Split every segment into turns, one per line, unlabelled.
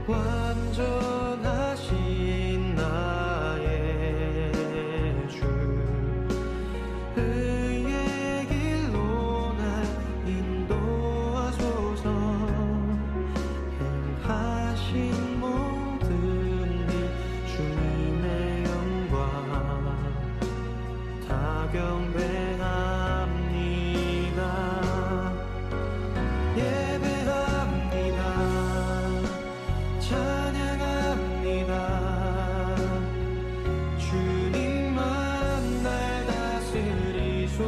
완전하신 나의 주 의의 길로 날 인도하소서. 행하신 모든 일 주님의 영광 다 경배합니다. 예배합니다. 찬양합니다. 주님만 날 다스리소서.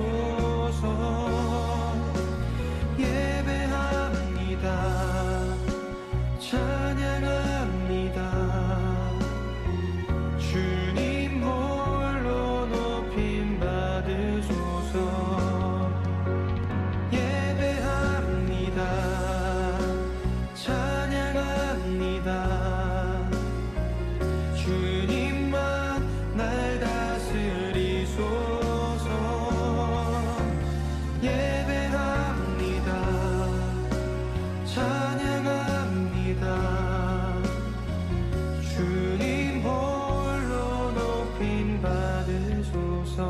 예배합니다. 찬양합니다. 주님 홀로 높임 받으소서. 예배합니다. 찬양합니다. 주님만 날 다스리소서. 예배합니다. 찬양합니다. 주님 홀로 높임 받으소서.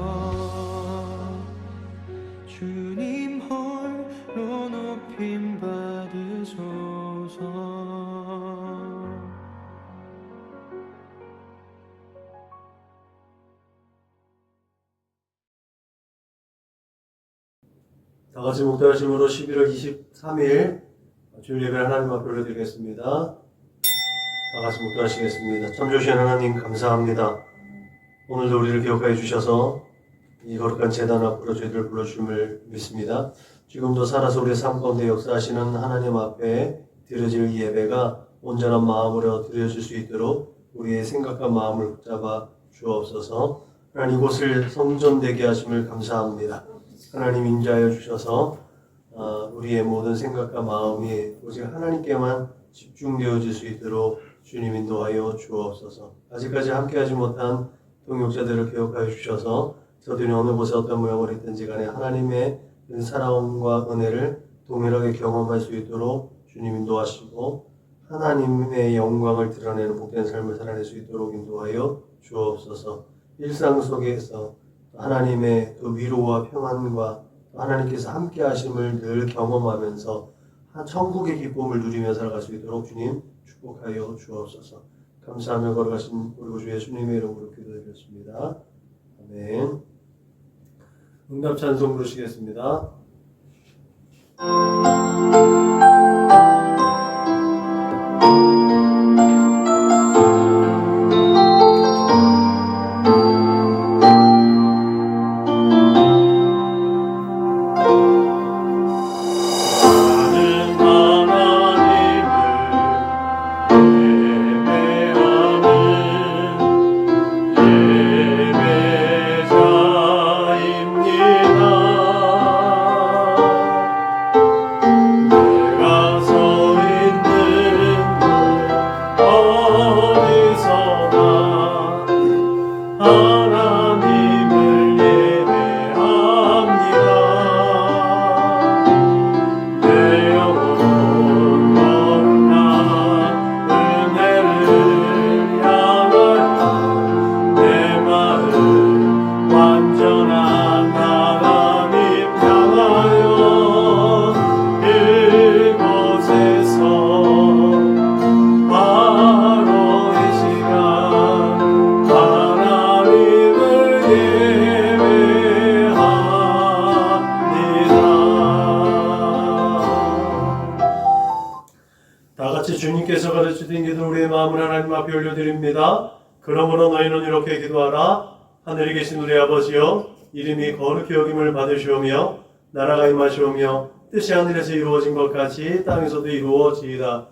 주님 홀로 높임 받으소서.
다 같이 목도하심으로 11월 23일 주일 예배를 하나님 앞에 올려드리겠습니다. 다 같이 목도하시겠습니다. 참 좋으신 하나님 감사합니다. 오늘도 우리를 기억하여 주셔서 이 거룩한 제단 앞으로 저희들을 불러주심을 믿습니다. 지금도 살아서 우리의 삶 가운데 역사하시는 하나님 앞에 드려질 이 예배가 온전한 마음으로 드려질 수 있도록 우리의 생각과 마음을 붙잡아 주옵소서. 하나님 이곳을 성전되게 하심을 감사합니다. 하나님 인자하여 주셔서 우리의 모든 생각과 마음이 오직 하나님께만 집중되어질 수 있도록 주님 인도하여 주옵소서. 아직까지 함께하지 못한 동역자들을 기억하여 주셔서 저들이 어느 곳에 어떤 모양으로 있든지 간에 하나님의 사랑과 은혜를 동일하게 경험할 수 있도록 주님 인도하시고 하나님의 영광을 드러내는 복된 삶을 살아낼 수 있도록 인도하여 주옵소서. 일상 속에서 하나님의 그 위로와 평안과 하나님께서 함께 하심을 늘 경험하면서 천국의 기쁨을 누리며 살아갈 수 있도록 주님 축복하여 주옵소서. 감사하며 걸어가신 우리 구주 예수님의 이름으로 기도드렸습니다. 아멘. 응답 찬송 부르시겠습니다. 주님께서 가르치신 기도 우리의 마음을 하나님 앞에 올려드립니다. 그러므로 너희는 이렇게 기도하라. 하늘에 계신 우리 아버지여, 이름이 거룩히 여김을 받으시오며 나라가 임하시오며 뜻이 하늘에서 이루어진 것 같이 땅에서도 이루어지이다.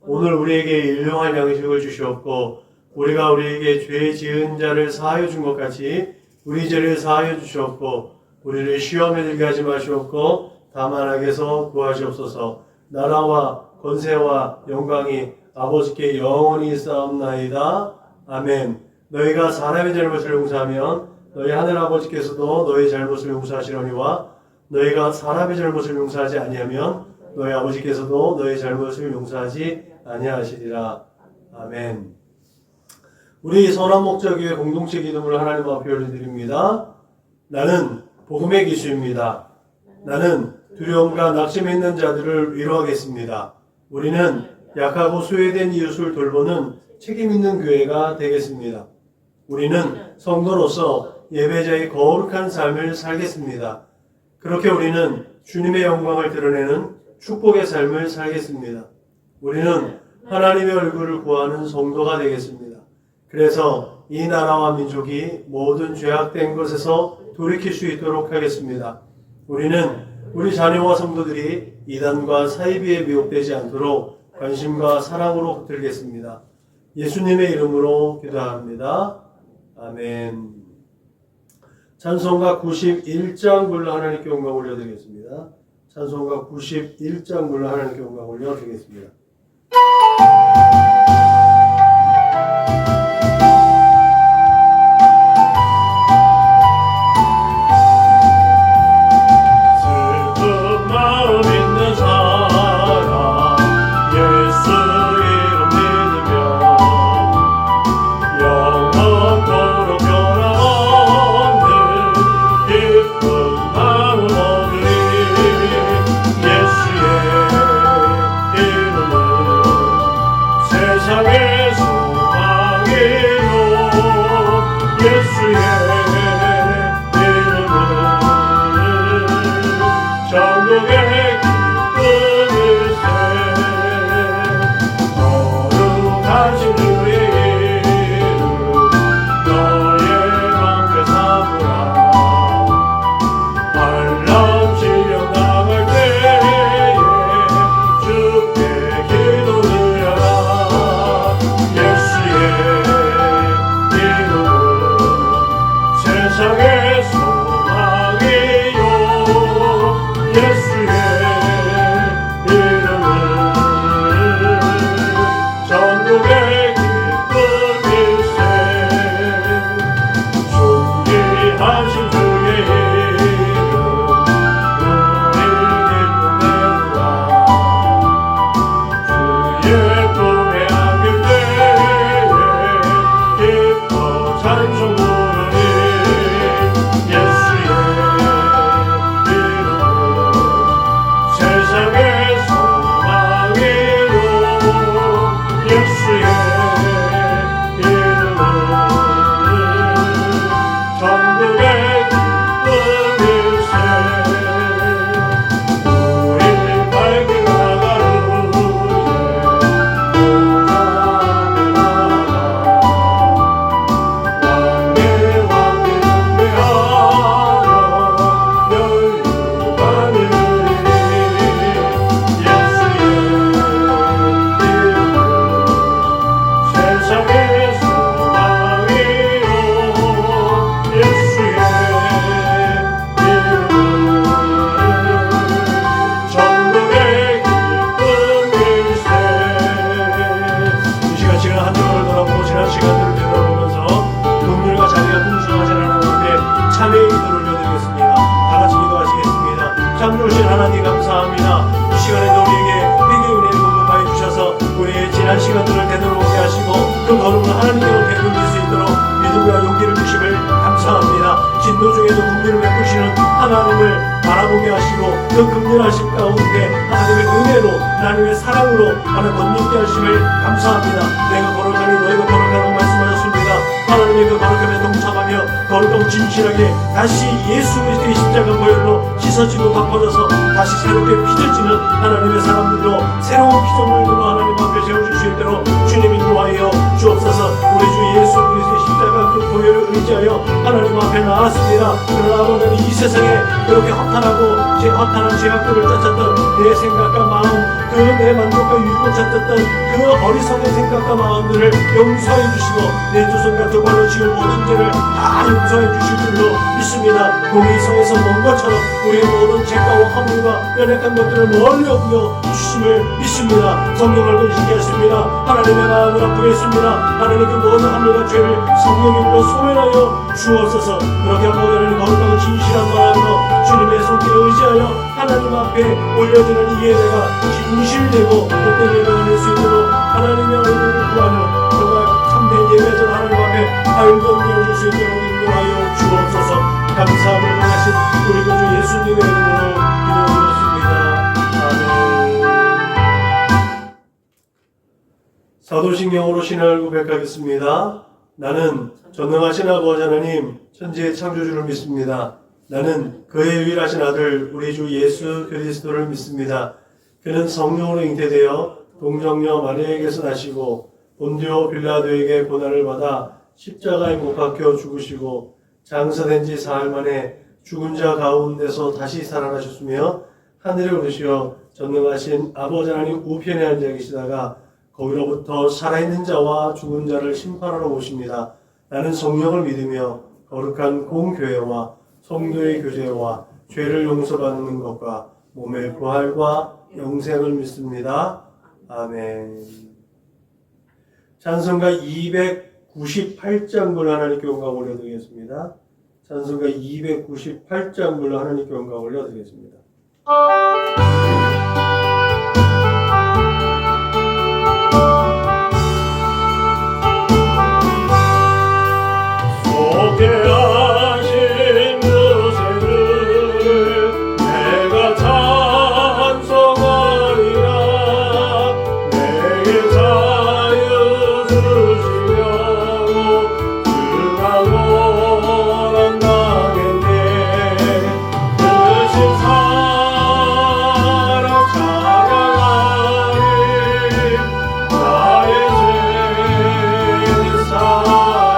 오늘 우리에게 일용할 양식을 주시옵고 우리가 우리에게 죄 지은 자를 사하여 준 것 같이 우리 죄를 사하여 주시옵고 우리를 시험에 들게 하지 마시옵고 다만 악에서 구하시옵소서. 나라와 권세와 영광이 아버지께 영원히 있사옵나이다. 아멘. 너희가 사람의 잘못을 용서하면 너희 하늘 아버지께서도 너희 잘못을 용서하시려니와 너희가 사람의 잘못을 용서하지 아니하면 너희 아버지께서도 너희 잘못을 용서하지 아니하시리라. 아멘. 우리 선한목자교회 공동체 기도를 하나님 앞에 올려드립니다. 나는 복음의 기수입니다. 나는 두려움과 낙심에 있는 자들을 위로하겠습니다. 우리는 약하고 소외된 이웃을 돌보는 책임 있는 교회가 되겠습니다. 우리는 성도로서 예배자의 거룩한 삶을 살겠습니다. 그렇게 우리는 주님의 영광을 드러내는 축복의 삶을 살겠습니다. 우리는 하나님의 얼굴을 구하는 성도가 되겠습니다. 그래서 이 나라와 민족이 모든 죄악된 것에서 돌이킬 수 있도록 하겠습니다. 우리는 우리 자녀와 성도들이 이단과 사이비에 미혹되지 않도록 관심과 사랑으로 붙들겠습니다. 예수님의 이름으로 기도합니다. 아멘. 찬송가 91장 불러 하나님께 영광 올려드리겠습니다. 찬송가 91장 불러 하나님께 영광 올려드리겠습니다. 그 긍휼하심 가운데 하나님의 은혜로 하나님의 사랑으로 하나님 건너게 하심을 감사합니다. 내가 거룩하니 너희가 거룩하라고 말씀하셨습니다. 하나님의 그 거룩함에 동참하며 거룩하고 진실하게 다시 예수 그리스도의 십자가 보혈로 씻어지고 덮어져서 다시 새롭게 빚어지는 하나님의 사람들로 새로운 피조물들로 하나님 앞에 세워줄 수 있도록 주님 인도하여 주옵소서. 우리 주 예수 그리스도의 십자가 그 보혈을 의지하여 하나님 앞에 나왔습니다. 그러나 오늘 이 세상에 그렇게 허탄하고 허탄한 죄악들을 쫓았던 내 생각과 마음, 그 내 만족과 유익을 찾았던 그 어리석은 생각과 마음들을 용서해 주시고 내 두 손과 두 발로 지은 모든 죄를 다 용서해 주실 줄로 믿습니다. 공의성에서 먼 것처럼 우리의 모든 죄가와 허물과 연약한 것들을 멀리 옮겨 주심을 믿습니다. 성령을 건지게 하십니다. 하나님의 마음을 아프겠습니다. 하나님 그 모든 허물과 죄를 성령님으로 소멸하여 주옵소서. 그렇게 하나님 거룩하고 진실한 마음으로 주님의 손길을 의지하여 하나님 앞에 올려드리는 이 예배가 진실되고 복된 예배가 될 수 있도록 하나님의 얼굴을 구하는 정말 참된 예배전 하나님 앞에 밝은 되어줄 수 있도록 인도하여 주옵소서. 감사함을 하신 우리 구주 예수님의 이름으로 기도드렸습니다. 아멘. 사도신경으로 신앙을 고백하겠습니다. 나는 전능하신 아버지 하나님 천지의 창조주를 믿습니다. 나는 그의 유일하신 아들 우리 주 예수 그리스도를 믿습니다. 그는 성령으로 잉태되어 동정녀 마리아에게서 나시고 본디오 빌라도에게 고난을 받아 십자가에 못 박혀 죽으시고 장사된 지 사흘 만에 죽은 자 가운데서 다시 살아나셨으며 하늘에 오르시어 전능하신 아버지 하나님 우편에 앉아 계시다가 거기로부터 살아있는 자와 죽은 자를 심판하러 오십니다. 나는 성령을 믿으며 거룩한 공교회와 성도의 교제와 죄를 용서받는 것과 몸의 부활과 영생을 믿습니다. 아멘. 찬송가 298장 불러 하나님께 영광 올려드리겠습니다. 찬송가 298장 불러 하나님께 영광 올려드리겠습니다. 소개하신 그새를 내가 찬송하리라. 내게 자유 주시려고 주가 원한다겠네. 그신 사랑 찬양하리. 나의 죄 사용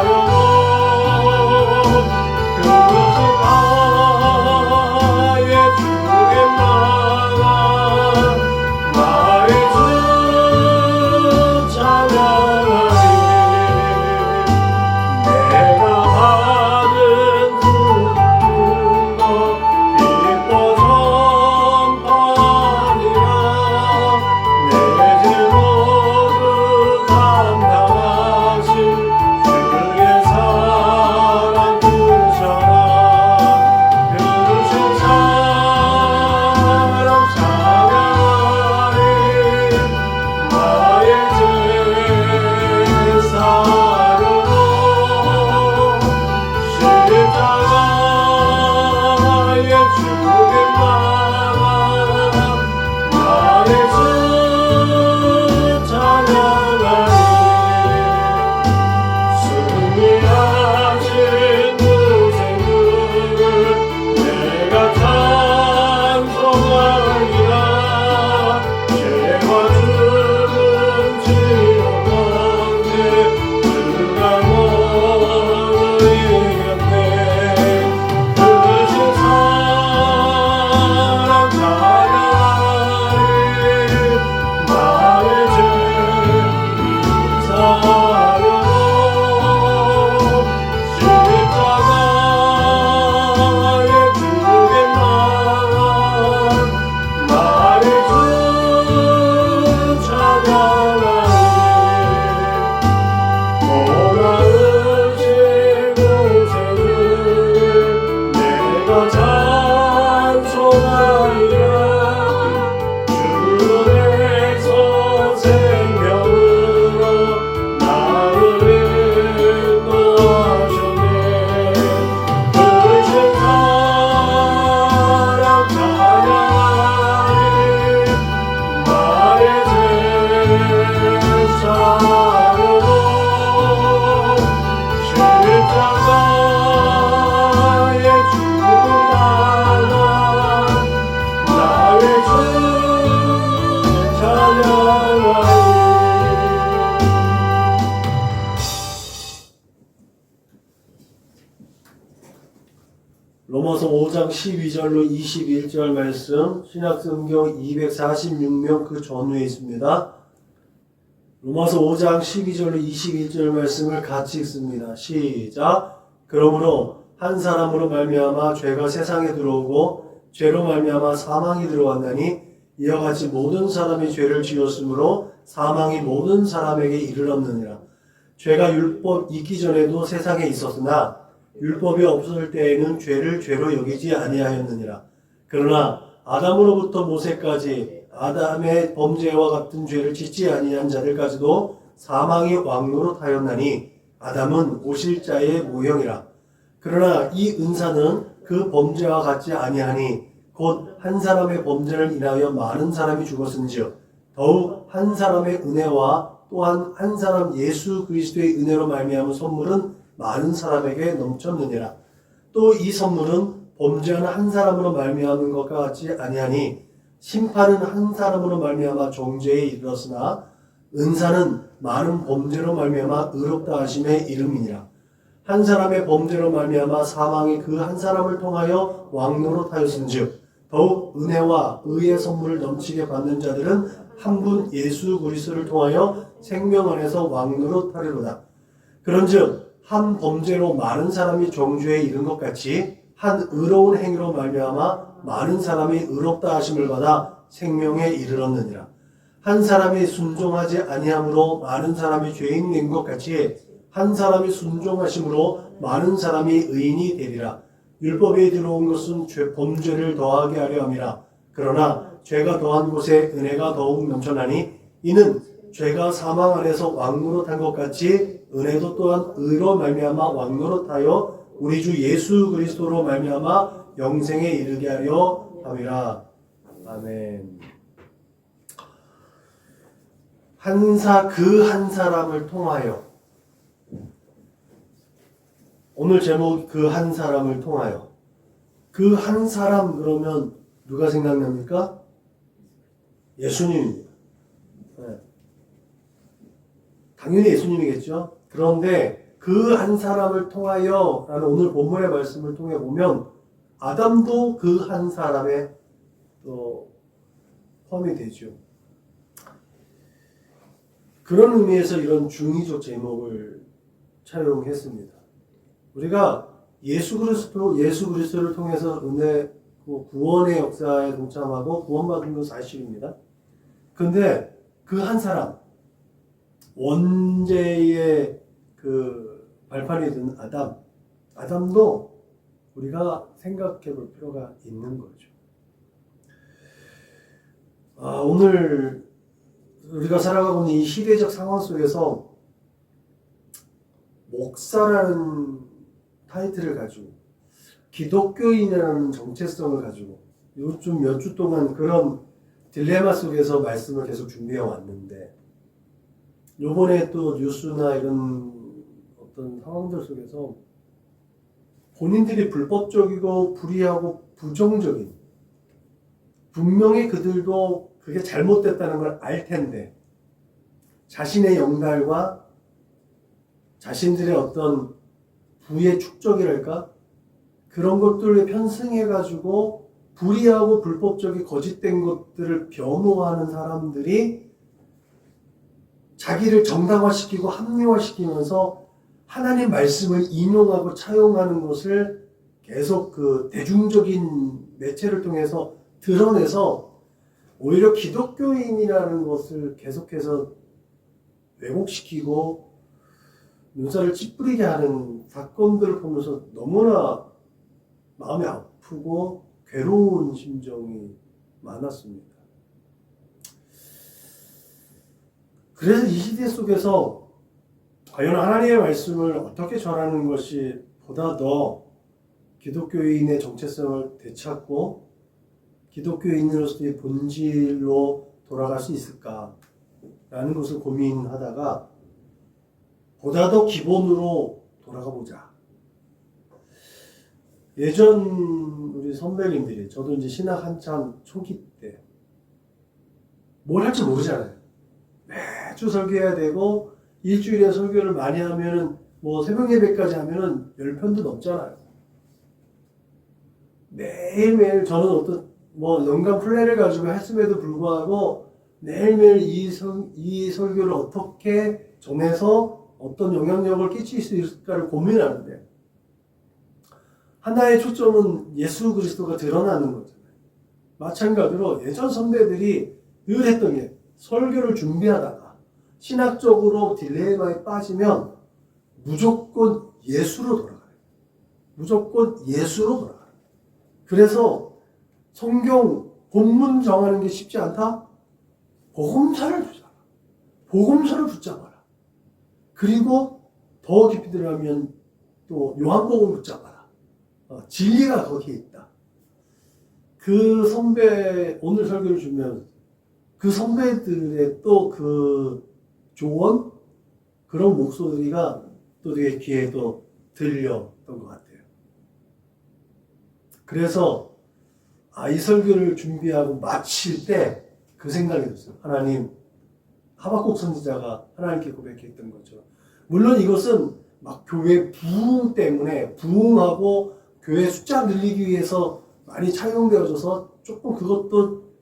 로마서 5장 12절로 21절 말씀, 신약성경 246면 그 전후에 있습니다. 로마서 5장 12절로 21절 말씀을 같이 읽습니다. 시작. 그러므로 한 사람으로 말미암아 죄가 세상에 들어오고 죄로 말미암아 사망이 들어왔나니 이와 같이 모든 사람이 죄를 지었으므로 사망이 모든 사람에게 이르렀느니라. 죄가 율법 있기 전에도 세상에 있었으나 율법이 없을 때에는 죄를 죄로 여기지 아니하였느니라. 그러나 아담으로부터 모세까지 아담의 범죄와 같은 죄를 짓지 아니한 자들까지도 사망의 왕노로 하였나니 아담은 오실 자의 모형이라. 그러나 이 은사는 그 범죄와 같지 아니하니 곧 한 사람의 범죄를 인하여 많은 사람이 죽었은즉 더욱 한 사람의 은혜와 또한 한 사람 예수 그리스도의 은혜로 말미암은 선물은 많은 사람에게 넘쳤느니라. 또 이 선물은 범죄하는 한 사람으로 말미암은 것과 같지 아니하니 심판은 한 사람으로 말미암아 정죄에 이르렀으나 은사는 많은 범죄로 말미암아 의롭다 하심에 이름이니라. 한 사람의 범죄로 말미암아 사망이 그 한 사람을 통하여 왕노로 하였은즉 더욱 은혜와 의의 선물을 넘치게 받는 자들은 한 분 예수 그리스도를 통하여 생명 안에서 왕노로 하리로다. 그런즉 한 범죄로 많은 사람이 정죄에 이른 것 같이 한 의로운 행위로 말미암아 많은 사람이 의롭다 하심을 받아 생명에 이르렀느니라. 한 사람이 순종하지 아니함으로 많은 사람이 죄인 된 것 같이 한 사람이 순종하심으로 많은 사람이 의인이 되리라. 율법에 들어온 것은 범죄를 더하게 하려 함이라. 그러나 죄가 더한 곳에 은혜가 더욱 넘쳐나니 이는 죄가 사망 안에서 왕노릇한 것 같이 은혜도 또한 의로 말미암아 왕노릇하여 우리 주 예수 그리스도로 말미암아 영생에 이르게 하려 함이라. 아멘. 그 한 사람을 통하여. 오늘 제목 그 한 사람을 통하여. 그 한 사람 그러면 누가 생각납니까? 예수님입니다. 네. 당연히 예수님이겠죠. 그런데 그 한 사람을 통하여 라는 오늘 본문의 말씀을 통해 보면 아담도 그 한 사람에 또 포함이 되죠. 그런 의미에서 이런 중의적 제목을 차용했습니다. 우리가 예수 그리스도를 통해서 은혜, 구원의 역사에 동참하고 구원받은 건 사실입니다. 근데 그 한 사람, 원죄의 그 발판이 된 아담도 우리가 생각해 볼 필요가 있는 거죠. 오늘 우리가 살아가고 있는 이 시대적 상황 속에서 목사라는 타이틀을 가지고 기독교인이라는 정체성을 가지고 요즘 몇 주 동안 그런 딜레마 속에서 말씀을 계속 준비해 왔는데 요번에 또 뉴스나 이런 어떤 상황들 속에서 본인들이 불법적이고 불의하고 부정적인 분명히 그들도 그게 잘못됐다는 걸 알 텐데 자신의 영달과 자신들의 어떤 부의 축적이랄까 그런 것들을 편승해가지고 불의하고 불법적인 거짓된 것들을 변호하는 사람들이 자기를 정당화시키고 합리화시키면서 하나님 말씀을 인용하고 차용하는 것을 계속 그 대중적인 매체를 통해서 드러내서 오히려 기독교인이라는 것을 계속해서 왜곡시키고 눈살을 찌푸리게 하는 사건들을 보면서 너무나 마음이 아프고 괴로운 심정이 많았습니다. 그래서 이 시대 속에서 과연 하나님의 말씀을 어떻게 전하는 것이 보다 더 기독교인의 정체성을 되찾고 기독교인으로서의 본질로 돌아갈 수 있을까라는 것을 고민하다가 보다 더 기본으로 돌아가 보자. 예전 우리 선배님들이 저도 이제 신학 한참 초기 때 뭘 할지 모르잖아요. 매주 설교해야 되고 일주일에 설교를 많이 하면은 뭐 새벽 예배까지 하면은 10편도 넘잖아요. 매일매일 저는 어떤 뭐 연간 플랜을 가지고 했음에도 불구하고 매일매일 이 설교를 어떻게 전해서 어떤 영향력을 끼칠 수 있을까를 고민하는데 하나의 초점은 예수 그리스도가 드러나는 거잖아요. 마찬가지로 예전 선배들이 늘 했던 게 설교를 준비하다가 신학적으로 딜레마에 빠지면 무조건 예수로 돌아가요. 무조건 예수로 돌아가요. 그래서 성경 본문 정하는 게 쉽지 않다? 복음서를 주잖아. 복음서를 붙잡아라. 그리고 더 깊이 들어가면 또 요한복음을 붙잡아라. 진리가 거기에 있다. 그 선배, 오늘 설교를 주면 그 선배들의 또 그 조언? 그런 목소리가 또 되게 귀에 또 들렸던 것 같아요. 그래서 이 설교를 준비하고 마칠 때 그 생각이 들었어요. 하나님, 하박국 선지자가 하나님께 고백했던 것처럼. 물론 이것은 막 교회 부흥 때문에 부흥하고 교회 숫자 늘리기 위해서 많이 차용되어져서 조금 그것도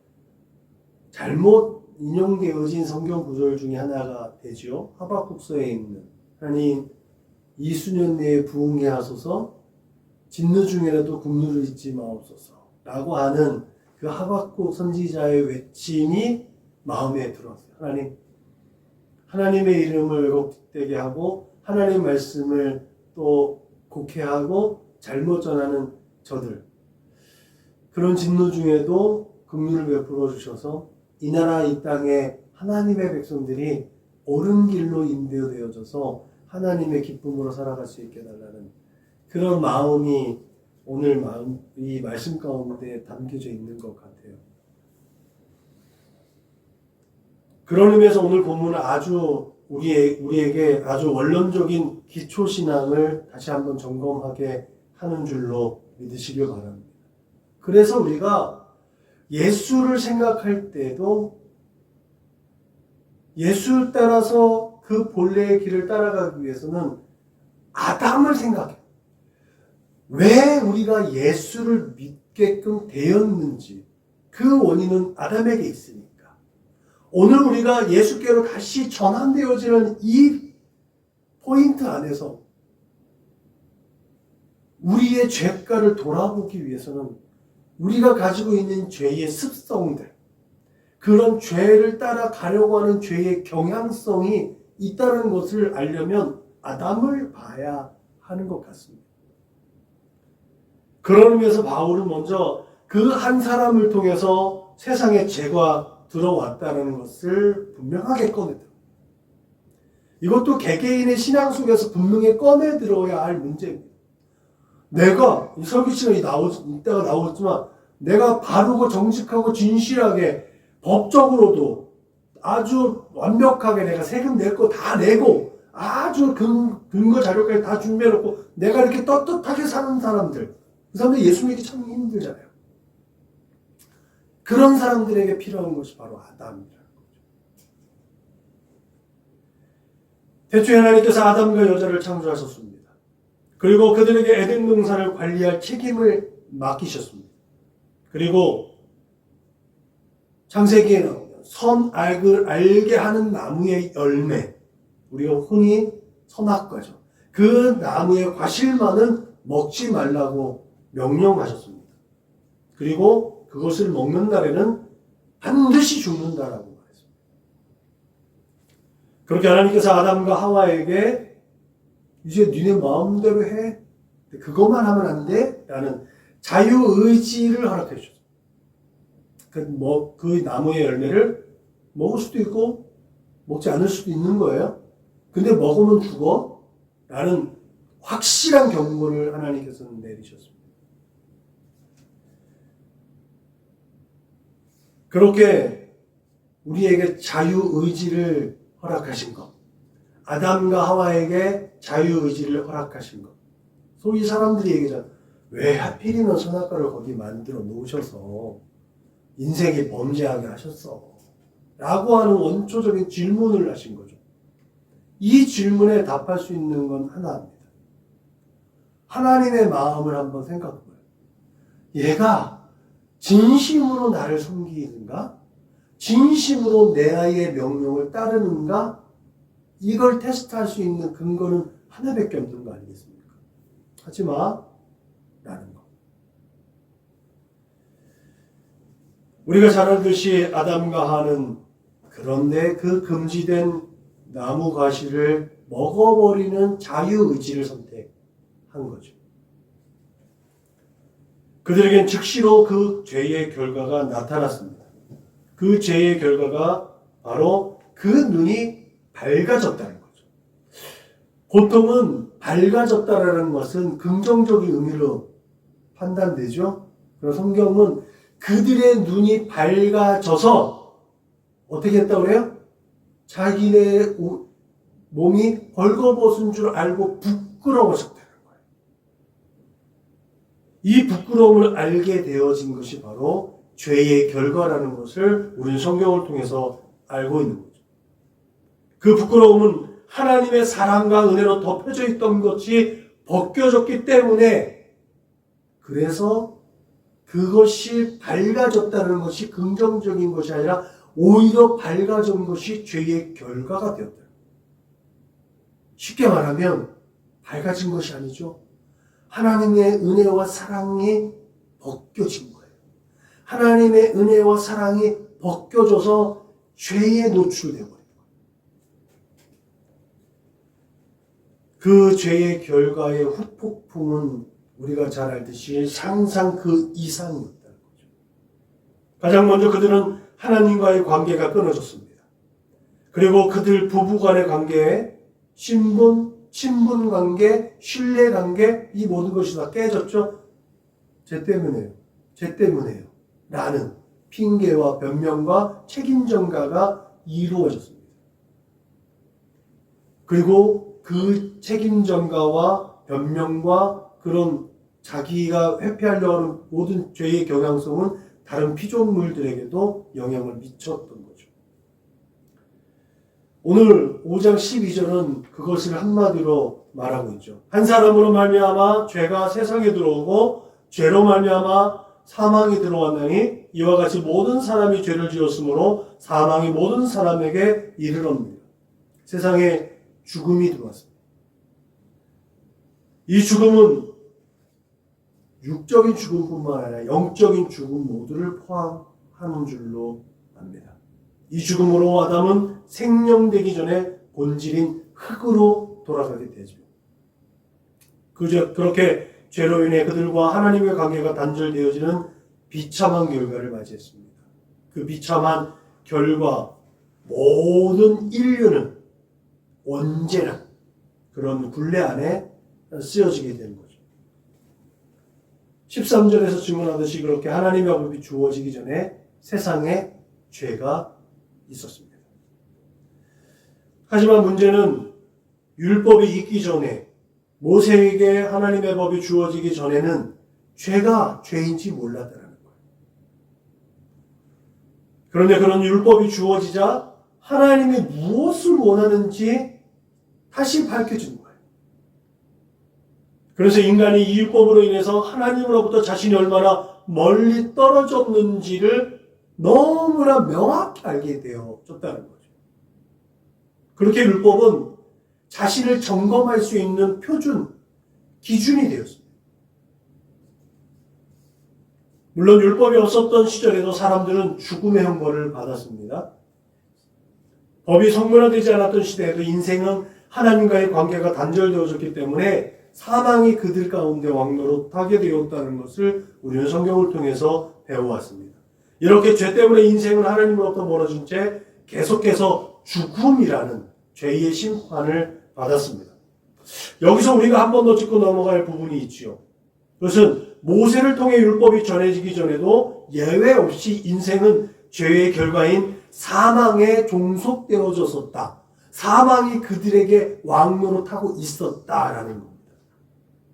잘못 인용되어진 성경 구절 중에 하나가 되죠. 하박국서에 있는 하나님 이 수년 내에 부흥해 하소서 진노 중에라도 국류를 잊지 마옵소서 라고 하는 그 하박국 선지자의 외침이 마음에 들어왔어요. 하나님, 하나님의 이름을 왜곡되게 하고 하나님의 말씀을 또 곡해하고 잘못 전하는 저들, 그런 진노 중에도 긍휼을 베풀어 주셔서 이 나라 이 땅에 하나님의 백성들이 옳은 길로 인도되어져서 하나님의 기쁨으로 살아갈 수 있게 해달라는 그런 마음이 오늘 이 말씀 가운데 담겨져 있는 것 같아요. 그런 의미에서 오늘 본문은 아주 우리에게 아주 원론적인 기초신앙을 다시 한번 점검하게 하는 줄로 믿으시길 바랍니다. 그래서 우리가 예수를 생각할 때도 예수를 따라서 그 본래의 길을 따라가기 위해서는 아담을 생각해요. 왜 우리가 예수를 믿게끔 되었는지 그 원인은 아담에게 있으니까. 오늘 우리가 예수께로 다시 전환되어지는 이 포인트 안에서 우리의 죄가를 돌아보기 위해서는 우리가 가지고 있는 죄의 습성들, 그런 죄를 따라가려고 하는 죄의 경향성이 있다는 것을 알려면 아담을 봐야 하는 것 같습니다. 그런 의미에서 바울은 먼저 그 한 사람을 통해서 세상에 죄가 들어왔다는 것을 분명하게 꺼내들어요. 이것도 개개인의 신앙 속에서 분명히 꺼내들어야 할 문제입니다. 내가 이 설교 시간이 이따가 나오겠지만 내가 바르고 정직하고 진실하게 법적으로도 아주 완벽하게 내가 세금 낼 거 다 내고 아주 근거 자료까지 다 준비해놓고 내가 이렇게 떳떳하게 사는 사람들, 그 사람들 예수 믿기 참 힘들잖아요. 그런 사람들에게 필요한 것이 바로 아담이라는 거죠. 태초에 하나님께서 아담과 여자를 창조하셨습니다. 그리고 그들에게 에덴 동산을 관리할 책임을 맡기셨습니다. 그리고 창세기에 나오면 선악을 알게 하는 나무의 열매, 우리가 흔히 선악과죠. 그 나무의 과실만은 먹지 말라고 명령하셨습니다. 그리고 그것을 먹는 날에는 반드시 죽는다라고 말했습니다. 그렇게 하나님께서 아담과 하와에게 이제 니네 마음대로 해, 그것만 하면 안 돼? 라는 자유의지를 허락해 주셨어요. 그 나무의 열매를 먹을 수도 있고 먹지 않을 수도 있는 거예요. 근데 먹으면 죽어? 라는 확실한 경고를 하나님께서는 내리셨습니다. 그렇게 우리에게 자유의지를 허락하신 것, 아담과 하와에게 자유의지를 허락하신 것, 소위 사람들이 얘기하잖아. 왜 하필이면 선악과를 거기 만들어 놓으셔서 인생에 범죄하게 하셨어? 라고 하는 원초적인 질문을 하신 거죠. 이 질문에 답할 수 있는 건 하나입니다. 하나님의 마음을 한번 생각해봐요. 얘가 진심으로 나를 섬기는가? 진심으로 내 아이의 명령을 따르는가? 이걸 테스트할 수 있는 근거는 하나밖에 없는 거 아니겠습니까? 하지 마 라는 거. 우리가 잘 알듯이 아담과 하와는 그런데 그 금지된 나무 과실을 먹어버리는 자유의지를 선택한 거죠. 그들에겐 즉시로 그 죄의 결과가 나타났습니다. 그 죄의 결과가 바로 그 눈이 밝아졌다는 거죠. 보통은 밝아졌다라는 것은 긍정적인 의미로 판단되죠. 그래서 성경은 그들의 눈이 밝아져서 어떻게 했다고 그래요? 자기네 몸이 벌거벗은 줄 알고 부끄러워졌다는 거예요. 이 부끄러움을 알게 되어진 것이 바로 죄의 결과라는 것을 우리는 성경을 통해서 알고 있는 거죠. 그 부끄러움은 하나님의 사랑과 은혜로 덮여져 있던 것이 벗겨졌기 때문에, 그래서 그것이 밝아졌다는 것이 긍정적인 것이 아니라 오히려 밝아진 것이 죄의 결과가 되었다. 쉽게 말하면 밝아진 것이 아니죠. 하나님의 은혜와 사랑이 벗겨진 거예요. 하나님의 은혜와 사랑이 벗겨져서 죄에 노출되고 있는 거예요. 그 죄의 결과의 후폭풍은 우리가 잘 알듯이 상상 그 이상이었다는 거죠. 가장 먼저 그들은 하나님과의 관계가 끊어졌습니다. 그리고 그들 부부간의 관계에 친분 관계, 신뢰 관계, 이 모든 것이 다 깨졌죠. 죄 때문에요. 죄 때문에요. 라는 핑계와 변명과 책임 전가가 이루어졌습니다. 그리고 그 책임 전가와 변명과 그런 자기가 회피하려고 하는 모든 죄의 경향성은 다른 피조물들에게도 영향을 미쳤던 거죠. 오늘 5장 12절은 그것을 한마디로 말하고 있죠. 한 사람으로 말미암아 죄가 세상에 들어오고 죄로 말미암아 사망이 들어왔나니 이와 같이 모든 사람이 죄를 지었으므로 사망이 모든 사람에게 이르렀느니라. 세상에 죽음이 들어왔습니다. 이 죽음은 육적인 죽음뿐만 아니라 영적인 죽음 모두를 포함하는 줄로 압니다. 이 죽음으로 아담은 생명되기 전에 본질인 흙으로 돌아가게 되죠. 그렇게 죄로 인해 그들과 하나님의 관계가 단절되어지는 비참한 결과를 맞이했습니다. 그 비참한 결과, 모든 인류는 언제나 그런 굴레 안에 쓰여지게 되는 거죠. 13절에서 증언하듯이 그렇게 하나님의 법이 주어지기 전에 세상에 죄가 있었습니다. 하지만 문제는 율법이 있기 전에, 모세에게 하나님의 법이 주어지기 전에는 죄가 죄인지 몰랐다는 거예요. 그런데 그런 율법이 주어지자 하나님이 무엇을 원하는지 다시 밝혀진 거예요. 그래서 인간이 이 율법으로 인해서 하나님으로부터 자신이 얼마나 멀리 떨어졌는지를 너무나 명확히 알게 되어졌다는 거죠. 그렇게 율법은 자신을 점검할 수 있는 표준, 기준이 되었습니다. 물론 율법이 없었던 시절에도 사람들은 죽음의 형벌을 받았습니다. 법이 성문화되지 않았던 시대에도 인생은 하나님과의 관계가 단절되어졌기 때문에 사망이 그들 가운데 왕노릇하게 되었다는 것을 우리는 성경을 통해서 배워왔습니다. 이렇게 죄 때문에 인생은 하나님으로부터 멀어진 채 계속해서 죽음이라는 죄의 심판을 받았습니다. 여기서 우리가 한 번 더 짚고 넘어갈 부분이 있지요. 그것은 모세를 통해 율법이 전해지기 전에도 예외 없이 인생은 죄의 결과인 사망에 종속되어졌었다. 사망이 그들에게 왕노릇하고 있었다라는 겁니다.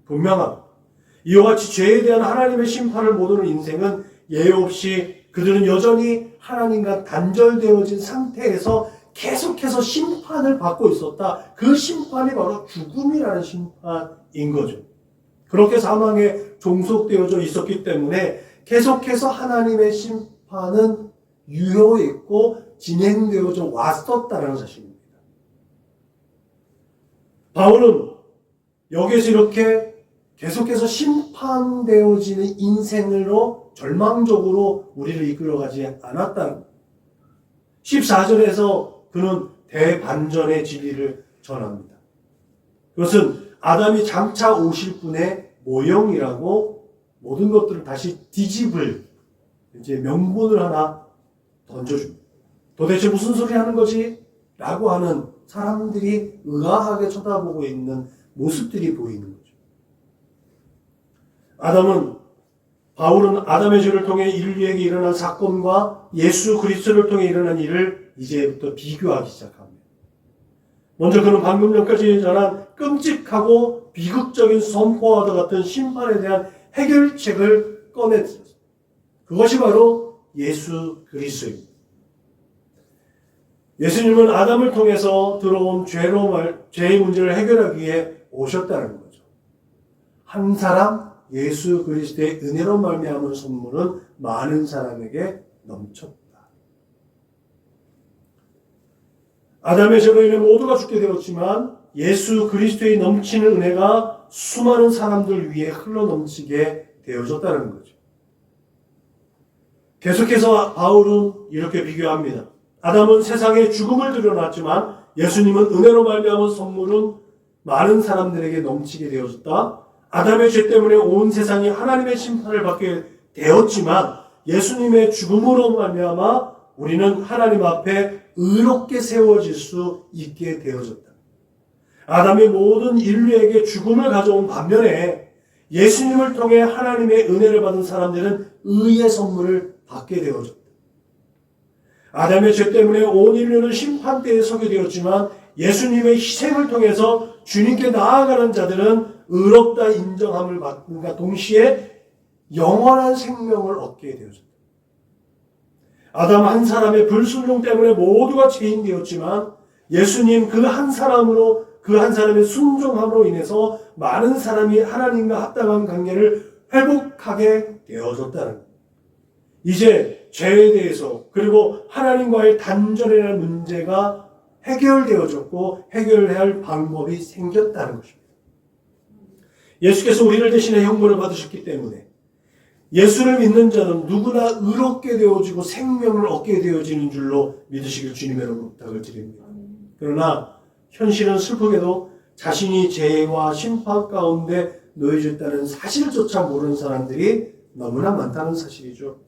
분명합니다. 이와 같이 죄에 대한 하나님의 심판을 모르는 인생은 예외 없이 그들은 여전히 하나님과 단절되어진 상태에서 계속해서 심판을 받고 있었다. 그 심판이 바로 죽음이라는 심판인 거죠. 그렇게 사망에 종속되어져 있었기 때문에 계속해서 하나님의 심판은 유효했고 진행되어져 왔었다는 사실입니다. 바울은 여기에서 이렇게 계속해서 심판되어지는 인생으로 절망적으로 우리를 이끌어가지 않았다는 14절에서 그는 대반전의 진리를 전합니다. 그것은 아담이 장차 오실 분의 모형이라고 모든 것들을 다시 뒤집을 이제 명분을 하나 던져줍니다. 도대체 무슨 소리 하는 거지? 라고 하는 사람들이 의아하게 쳐다보고 있는 모습들이 보이는 거죠. 바울은 아담의 죄를 통해 인류에게 일어난 사건과 예수 그리스도를 통해 일어난 일을 이제부터 비교하기 시작합니다. 먼저 그는 방금 전까지 전한 끔찍하고 비극적인 선포와도 같은 심판에 대한 해결책을 꺼냈습니다. 그것이 바로 예수 그리스도입니다. 예수님은 아담을 통해서 들어온 죄의 문제를 해결하기 위해 오셨다는 거죠. 한 사람 예수 그리스도의 은혜로 말미암은 선물은 많은 사람에게 넘쳤다. 아담의 죄로 인해 모두가 죽게 되었지만 예수 그리스도의 넘치는 은혜가 수많은 사람들 위에 흘러넘치게 되어졌다는 거죠. 계속해서 바울은 이렇게 비교합니다. 아담은 세상에 죽음을 들여놨지만 예수님은 은혜로 말미암은 선물은 많은 사람들에게 넘치게 되어졌다. 아담의 죄 때문에 온 세상이 하나님의 심판을 받게 되었지만 예수님의 죽음으로 말미암아 우리는 하나님 앞에 의롭게 세워질 수 있게 되어졌다. 아담이 모든 인류에게 죽음을 가져온 반면에 예수님을 통해 하나님의 은혜를 받은 사람들은 의의 선물을 받게 되어졌다. 아담의 죄 때문에 온 인류는 심판대에 서게 되었지만 예수님의 희생을 통해서 주님께 나아가는 자들은 의롭다 인정함을 받는가 동시에 영원한 생명을 얻게 되었습니다. 아담 한 사람의 불순종 때문에 모두가 죄인 되었지만 예수님 그 한 사람으로 그 한 사람의 순종함으로 인해서 많은 사람이 하나님과 합당한 관계를 회복하게 되어졌다는 것. 이제 죄에 대해서 그리고 하나님과의 단절이라는 문제가 해결되어졌고 해결해야 할 방법이 생겼다는 것입니다. 예수께서 우리를 대신해 형벌을 받으셨기 때문에 예수를 믿는 자는 누구나 의롭게 되어지고 생명을 얻게 되어지는 줄로 믿으시길 주님으로 부탁을 드립니다. 그러나 현실은 슬프게도 자신이 죄와 심판 가운데 놓여졌다는 사실조차 모르는 사람들이 너무나 많다는 사실이죠.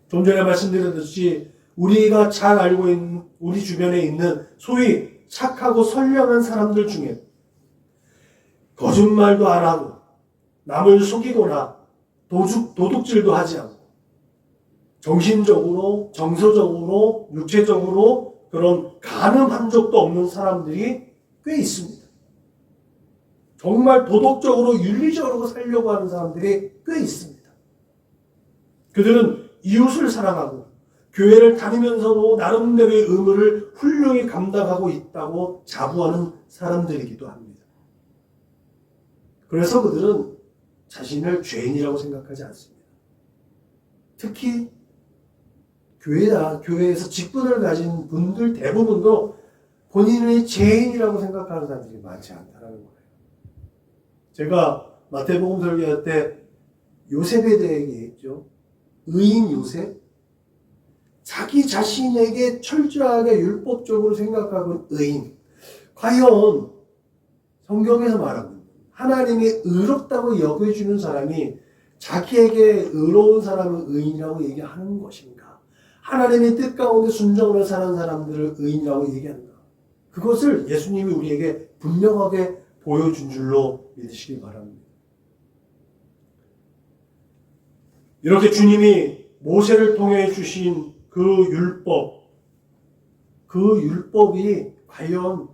좀 전에 말씀드렸듯이 우리가 잘 알고 있는 우리 주변에 있는 소위 착하고 선량한 사람들 중에 거짓말도 안 하고 남을 속이거나 도둑질도 하지 않고 정신적으로, 정서적으로, 육체적으로 그런 간음한 적도 없는 사람들이 꽤 있습니다. 정말 도덕적으로, 윤리적으로 살려고 하는 사람들이 꽤 있습니다. 그들은 이웃을 사랑하고 교회를 다니면서도 나름대로의 의무를 훌륭히 감당하고 있다고 자부하는 사람들이기도 합니다. 그래서 그들은 자신을 죄인이라고 생각하지 않습니다. 특히 교회에서 직분을 가진 분들 대부분도 본인의 죄인이라고 생각하는 사람들이 많지 않다는 거예요. 제가 마태복음 설교할 때 요셉에 대해 얘기했죠. 의인 요셉. 자기 자신에게 철저하게 율법적으로 생각하고 의인. 과연 성경에서 말하고 하나님이 의롭다고 여겨주는 사람이 자기에게 의로운 사람을 의인이라고 얘기하는 것인가? 하나님의 뜻 가운데 순종을 사는 사람들을 의인이라고 얘기하는가? 그것을 예수님이 우리에게 분명하게 보여준 줄로 믿으시기 바랍니다. 이렇게 주님이 모세를 통해 주신 그 율법이 과연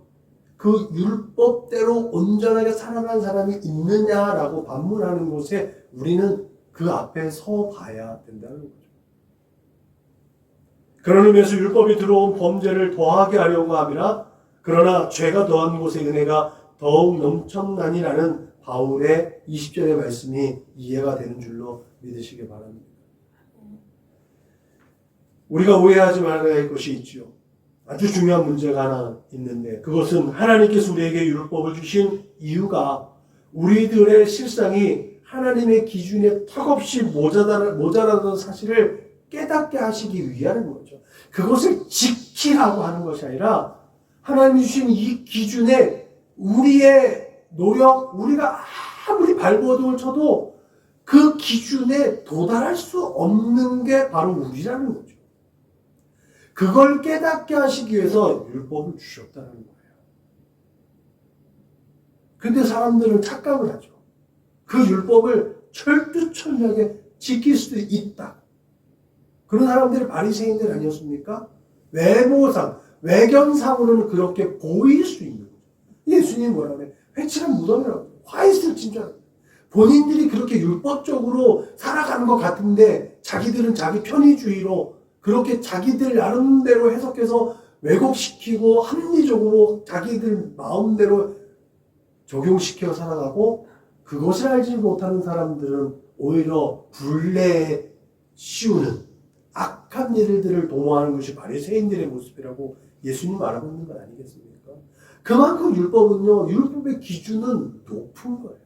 그 율법대로 온전하게 살아가는 사람이 있느냐라고 반문하는 곳에 우리는 그 앞에 서 봐야 된다는 거죠. 그런 의미에서 율법이 들어온 범죄를 더하게 하려고 함이라 그러나 죄가 더한 곳에 은혜가 더욱 넘쳤나니라는 바울의 20절의 말씀이 이해가 되는 줄로 믿으시기 바랍니다. 우리가 오해하지 말아야 할 것이 있죠. 아주 중요한 문제가 하나 있는데 그것은 하나님께서 우리에게 율법을 주신 이유가 우리들의 실상이 하나님의 기준에 턱없이 모자라던 사실을 깨닫게 하시기 위하는 거죠. 그것을 지키라고 하는 것이 아니라 하나님이 주신 이 기준에 우리의 노력, 우리가 아무리 발버둥을 쳐도 그 기준에 도달할 수 없는 게 바로 우리라는 거죠. 그걸 깨닫게 하시기 위해서 율법을 주셨다는 거예요. 근데 사람들은 착각을 하죠. 그 율법을 철두철미하게 지킬 수도 있다. 그런 사람들이 바리새인들 아니었습니까? 외모상, 외견상으로는 그렇게 보일 수 있는 거죠. 예수님이 뭐라 그래? 회칠한 무덤이라고. 화이트를 진짜 본인들이 그렇게 율법적으로 살아가는 것 같은데 자기들은 자기 편의주의로 그렇게 자기들 나름대로 해석해서 왜곡시키고 합리적으로 자기들 마음대로 적용시켜 살아가고 그것을 알지 못하는 사람들은 오히려 불내에 씌우는 악한 일들을 도모하는 것이 바리새인들의 모습이라고 예수님 말하고 있는 건 아니겠습니까? 그만큼 율법은요, 율법의 기준은 높은 거예요.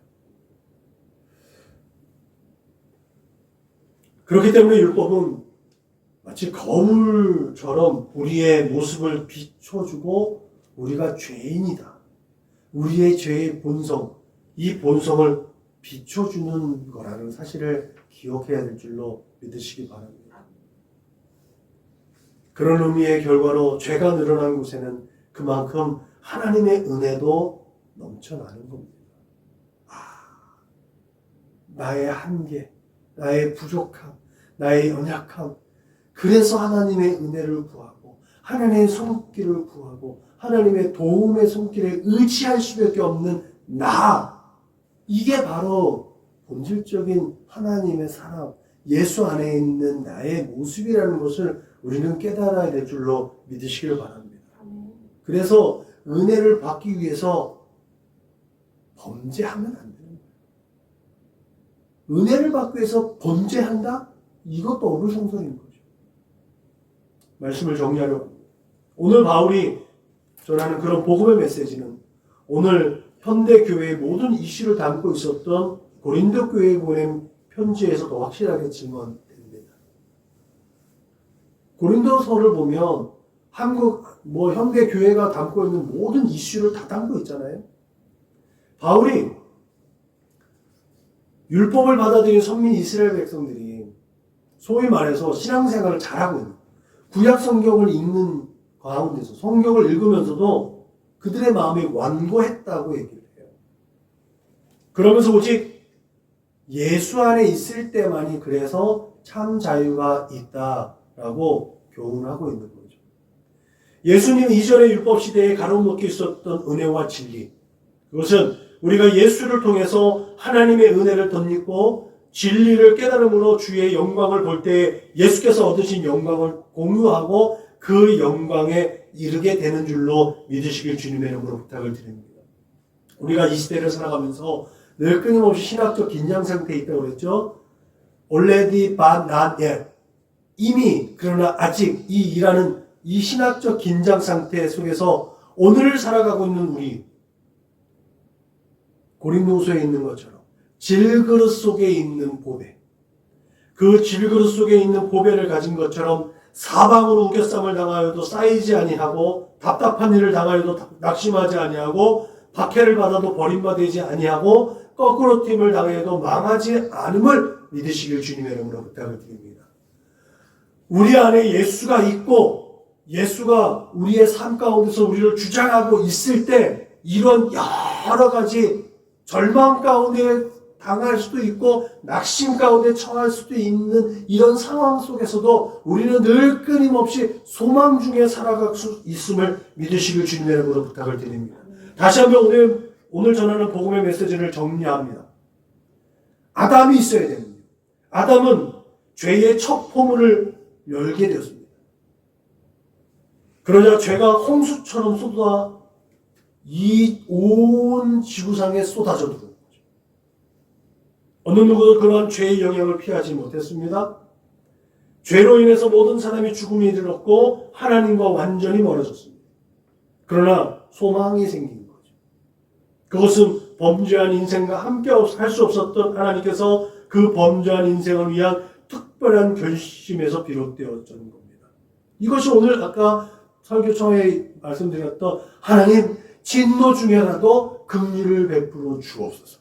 그렇기 때문에 율법은 마치 거울처럼 우리의 모습을 비춰주고 우리가 죄인이다. 우리의 죄의 본성, 이 본성을 비춰주는 거라는 사실을 기억해야 될 줄로 믿으시기 바랍니다. 그런 의미의 결과로 죄가 늘어난 곳에는 그만큼 하나님의 은혜도 넘쳐나는 겁니다. 나의 한계, 나의 부족함, 나의 연약함, 그래서 하나님의 은혜를 구하고 하나님의 손길을 구하고 하나님의 도움의 손길에 의지할 수밖에 없는 이게 바로 본질적인 하나님의 사람, 예수 안에 있는 나의 모습이라는 것을 우리는 깨달아야 될 줄로 믿으시길 바랍니다. 그래서 은혜를 받기 위해서 범죄하면 안 되는 거예요. 은혜를 받기 위해서 범죄한다? 이것도 어불성설인 거죠. 말씀을 정리하려고 합니다. 오늘 바울이 전하는 그런 복음의 메시지는 오늘 현대 교회의 모든 이슈를 담고 있었던 고린도 교회에 보낸 편지에서 더 확실하게 증언됩니다. 고린도서를 보면 현대 교회가 담고 있는 모든 이슈를 다 담고 있잖아요. 바울이 율법을 받아들인 선민 이스라엘 백성들이 소위 말해서 신앙생활을 잘하고 있는 구약 성경을 읽는 가운데서 성경을 읽으면서도 그들의 마음이 완고했다고 얘기를 해요. 그러면서 오직 예수 안에 있을 때만이 그래서 참 자유가 있다라고 교훈하고 있는 거죠. 예수님 이전의 율법 시대에 가로막혀 있었던 은혜와 진리, 그것은 우리가 예수를 통해서 하나님의 은혜를 덧입고 진리를 깨달음으로 주의 영광을 볼 때 예수께서 얻으신 영광을 공유하고 그 영광에 이르게 되는 줄로 믿으시길 주님의 이름으로 부탁을 드립니다. 우리가 이 시대를 살아가면서 늘 끊임없이 신학적 긴장 상태에 있다고 그랬죠. already but not yet. 이미 그러나 아직 이 일하는 이 신학적 긴장 상태 속에서 오늘을 살아가고 있는 우리 고린도서에 있는 것처럼 질그릇 속에 있는 보배, 그 질그릇 속에 있는 보배를 가진 것처럼 사방으로 우겨쌈을 당하여도 쌓이지 아니하고 답답한 일을 당하여도 낙심하지 아니하고 박해를 받아도 버림받지 아니하고 거꾸로 튀임을 당해도 망하지 않음을 믿으시길 주님의 이름으로 부탁을 드립니다. 우리 안에 예수가 있고 예수가 우리의 삶 가운데서 우리를 주장하고 있을 때 이런 여러 가지 절망 가운데 당할 수도 있고 낙심 가운데 처할 수도 있는 이런 상황 속에서도 우리는 늘 끊임없이 소망 중에 살아갈 수 있음을 믿으시길 주님의 이름으로 부탁을 드립니다. 다시 한번 오늘 전하는 복음의 메시지를 정리합니다. 아담이 있어야 됩니다. 아담은 죄의 첫 포문을 열게 되었습니다. 그러자 죄가 홍수처럼 쏟아 이 온 지구상에 쏟아져 들어온 거죠. 어느 누구도 그러한 죄의 영향을 피하지 못했습니다. 죄로 인해서 모든 사람이 죽음에 이르렀고 하나님과 완전히 멀어졌습니다. 그러나 소망이 생긴 거죠. 그것은 범죄한 인생과 함께 할 수 없었던 하나님께서 그 범죄한 인생을 위한 특별한 결심에서 비롯되었던 겁니다. 이것이 오늘 아까 설교 처음에 말씀드렸던 하나님 진노 중에라도 긍휼을 베풀어 주옵소서.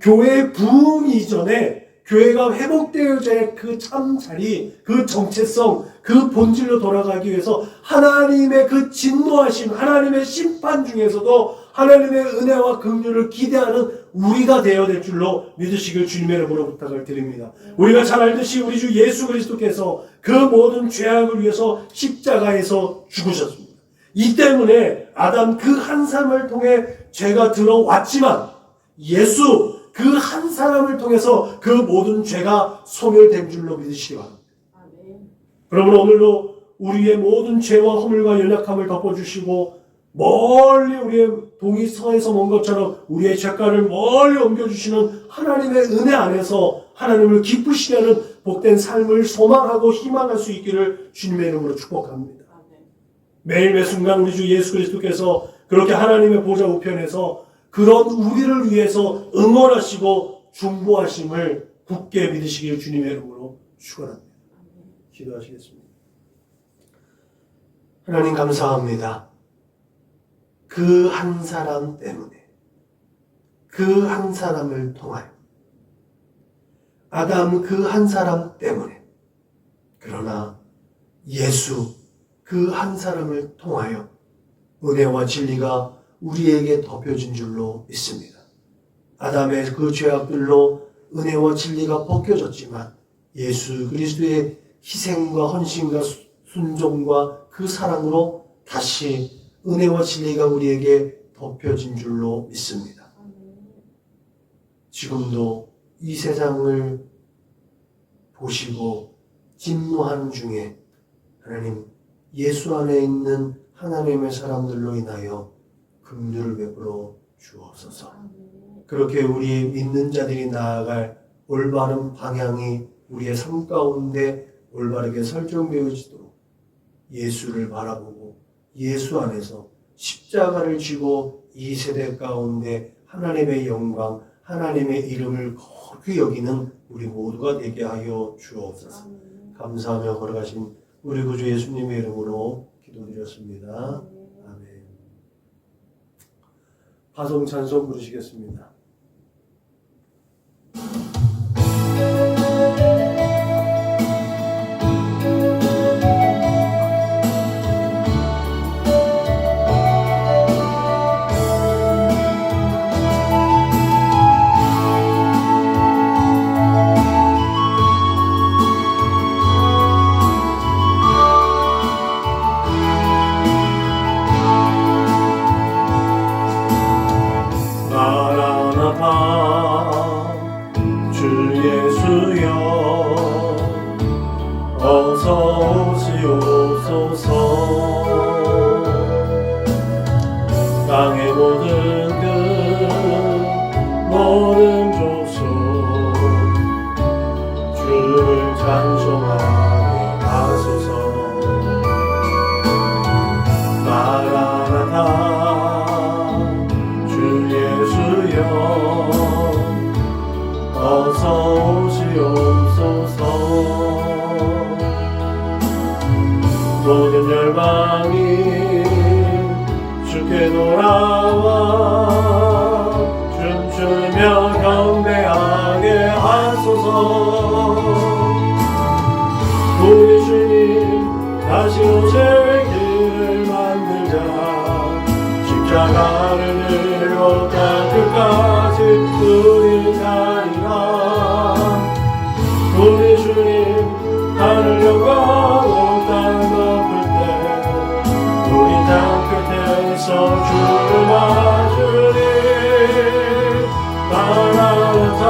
교회 부흥 이전에 교회가 회복되어져야 그 참 자리, 그 정체성, 그 본질로 돌아가기 위해서 하나님의 그 진노하심, 하나님의 심판 중에서도 하나님의 은혜와 긍휼을 기대하는 우리가 되어야 될 줄로 믿으시길 주님의 이름으로 부탁을 드립니다. 우리가 잘 알듯이 우리 주 예수 그리스도께서 그 모든 죄악을 위해서 십자가에서 죽으셨습니다. 이 때문에 아담 그 한 사람을 통해 죄가 들어왔지만 예수 그 한 사람을 통해서 그 모든 죄가 소멸된 줄로 믿으시기 바랍니다. 그러므로 오늘도 우리의 모든 죄와 허물과 연약함을 덮어주시고 멀리 우리의 동이 서에서 먼 것처럼 우리의 죄가를 멀리 옮겨주시는 하나님의 은혜 안에서 하나님을 기쁘시게 하는 복된 삶을 소망하고 희망할 수 있기를 주님의 이름으로 축복합니다. 매일 매 순간 우리 주 예수 그리스도께서 그렇게 하나님의 보좌 우편에서 그런 우리를 위해서 응원하시고 중보하심을 굳게 믿으시길 주님의 이름으로 축원합니다. 기도하시겠습니다. 하나님 감사합니다. 그 한 사람 때문에, 그 한 사람을 통하여, 아담 그 한 사람 때문에, 그러나 예수 그 한 사람을 통하여 은혜와 진리가 우리에게 덮여진 줄로 믿습니다. 아담의 그 죄악들로 은혜와 진리가 벗겨졌지만 예수 그리스도의 희생과 헌신과 순종과 그 사랑으로 다시 은혜와 진리가 우리에게 덮여진 줄로 믿습니다. 지금도 이 세상을 보시고 진노하는 중에 하나님 예수 안에 있는 하나님의 사람들로 인하여 긍휼을 베풀어 주옵소서. 그렇게 우리 믿는 자들이 나아갈 올바른 방향이 우리의 삶 가운데 올바르게 설정되어지도록 예수를 바라보고 예수 안에서 십자가를 지고 이 세대 가운데 하나님의 영광, 하나님의 이름을 거룩히 여기는 우리 모두가 되게 하여 주옵소서. 감사하며 걸어가신 우리 구주 예수님의 이름으로 기도드렸습니다. 아멘. 파송 찬송 부르시겠습니다. 땅의 모든 끝 모든 족속 주를 찬송하게 하소서. 마라나타 주 예수여 어서 오시옵소서. 모든 열방이 주께 돌아와 춤추며 경배하게 하소서. 우리 주님 다시 오실 길을 만들자. 십자가를 들고 땅끝까지 우리 가리라. 우리 주님 하늘 영광 온 땅 덮을 때 우리 땅끝에서 주를 맞으리. 마라나타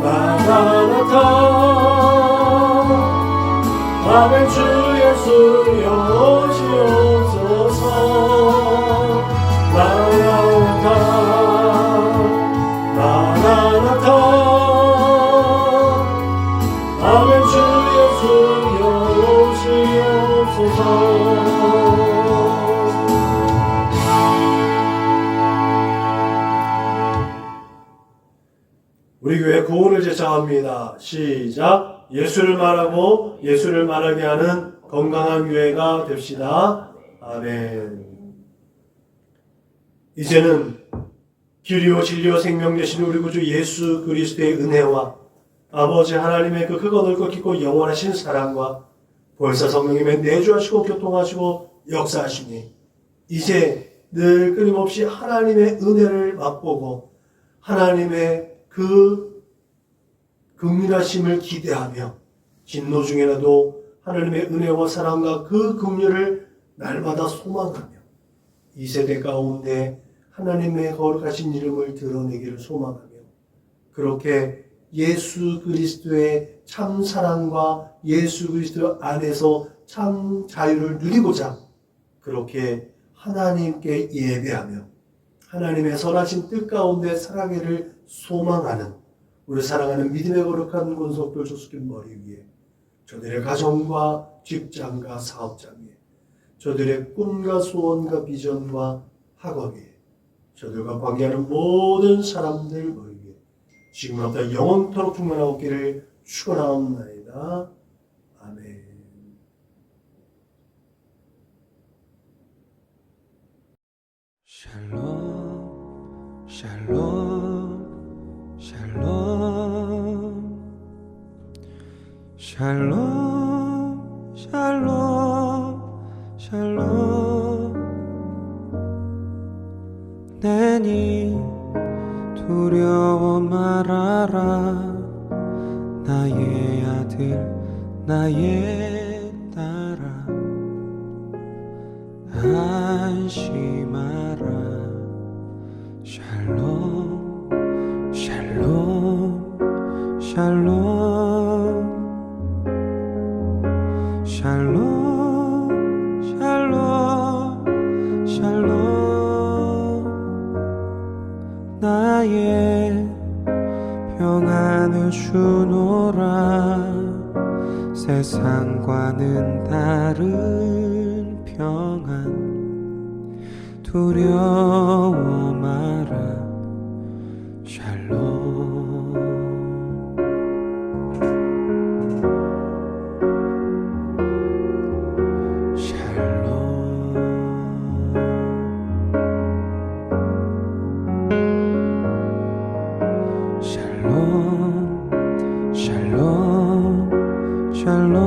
마라나타 아멘. 주 예수여 오시옵소서. 마라나타 마라나타 아멘. 주 예수여 오시옵소서. 우리 교회 구호를 제창합니다. 시작. 예수를 말하고 예수를 말하게 하는 건강한 교회가 됩시다. 아멘. 이제는 길이요 진리요 생명 되신 우리 구주 예수 그리스도의 은혜와 아버지 하나님의 그 크고 넓고 깊고 영원하신 사랑과 벌써 성령님의 내주하시고 교통하시고 역사하시니 이제 늘 끊임없이 하나님의 은혜를 맛보고 하나님의 그 긍휼하심을 기대하며 진노 중에라도 하나님의 은혜와 사랑과 그 긍휼을 날마다 소망하며 이 세대 가운데 하나님의 거룩하신 이름을 드러내기를 소망하며 그렇게 예수 그리스도의 참 사랑과 예수 그리스도 안에서 참 자유를 누리고자 그렇게 하나님께 예배하며 하나님의 선하신 뜻 가운데 살아가기를 소망하는 우리 사랑하는 믿음의 거룩한 권속들 조숙인 머리 위에 저들의 가정과 직장과 사업장 위에 저들의 꿈과 소원과 비전과 학업 위에 저들과 관계하는 모든 사람들 머리 위에 지금부터 영원토록 충만하옵기를 축원하옵나이다. 아멘.
샬롬 샬롬 샬롬 샬롬 샬롬 샬롬 내니 두려워 말아라 나의 아들 나의 딸아 안심하라 샬롬 샬롬 샬롬 샬롬 샬롬 샬롬 나의 평안을 주노라 세상과는 다른 평안 두려워 마라 샬롬 샬롬 샬롬 샬롬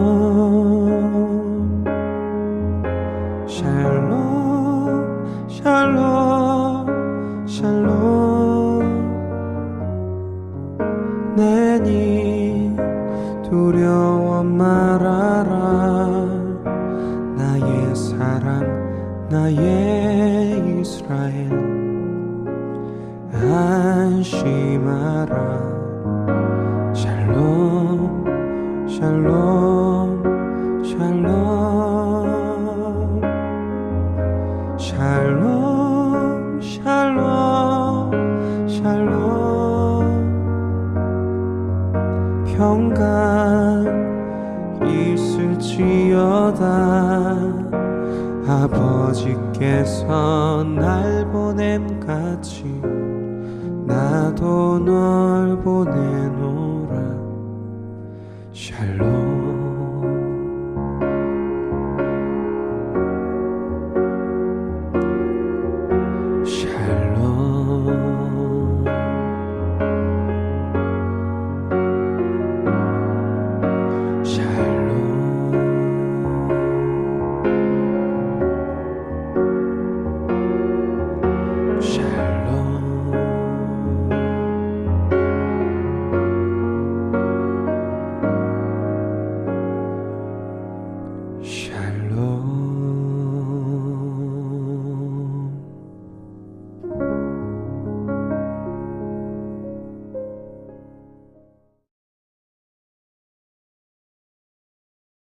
샬롬 샬롬 샬롬 내니 두려워 말아라 나의 사람 나의 이스라엘 안심하라 샬롬 샬롬 샬롬 샬롬 샬롬 샬롬 평강 있을지어다 아버지께서 날 보냄같이 나도 널 보내노라 샬롬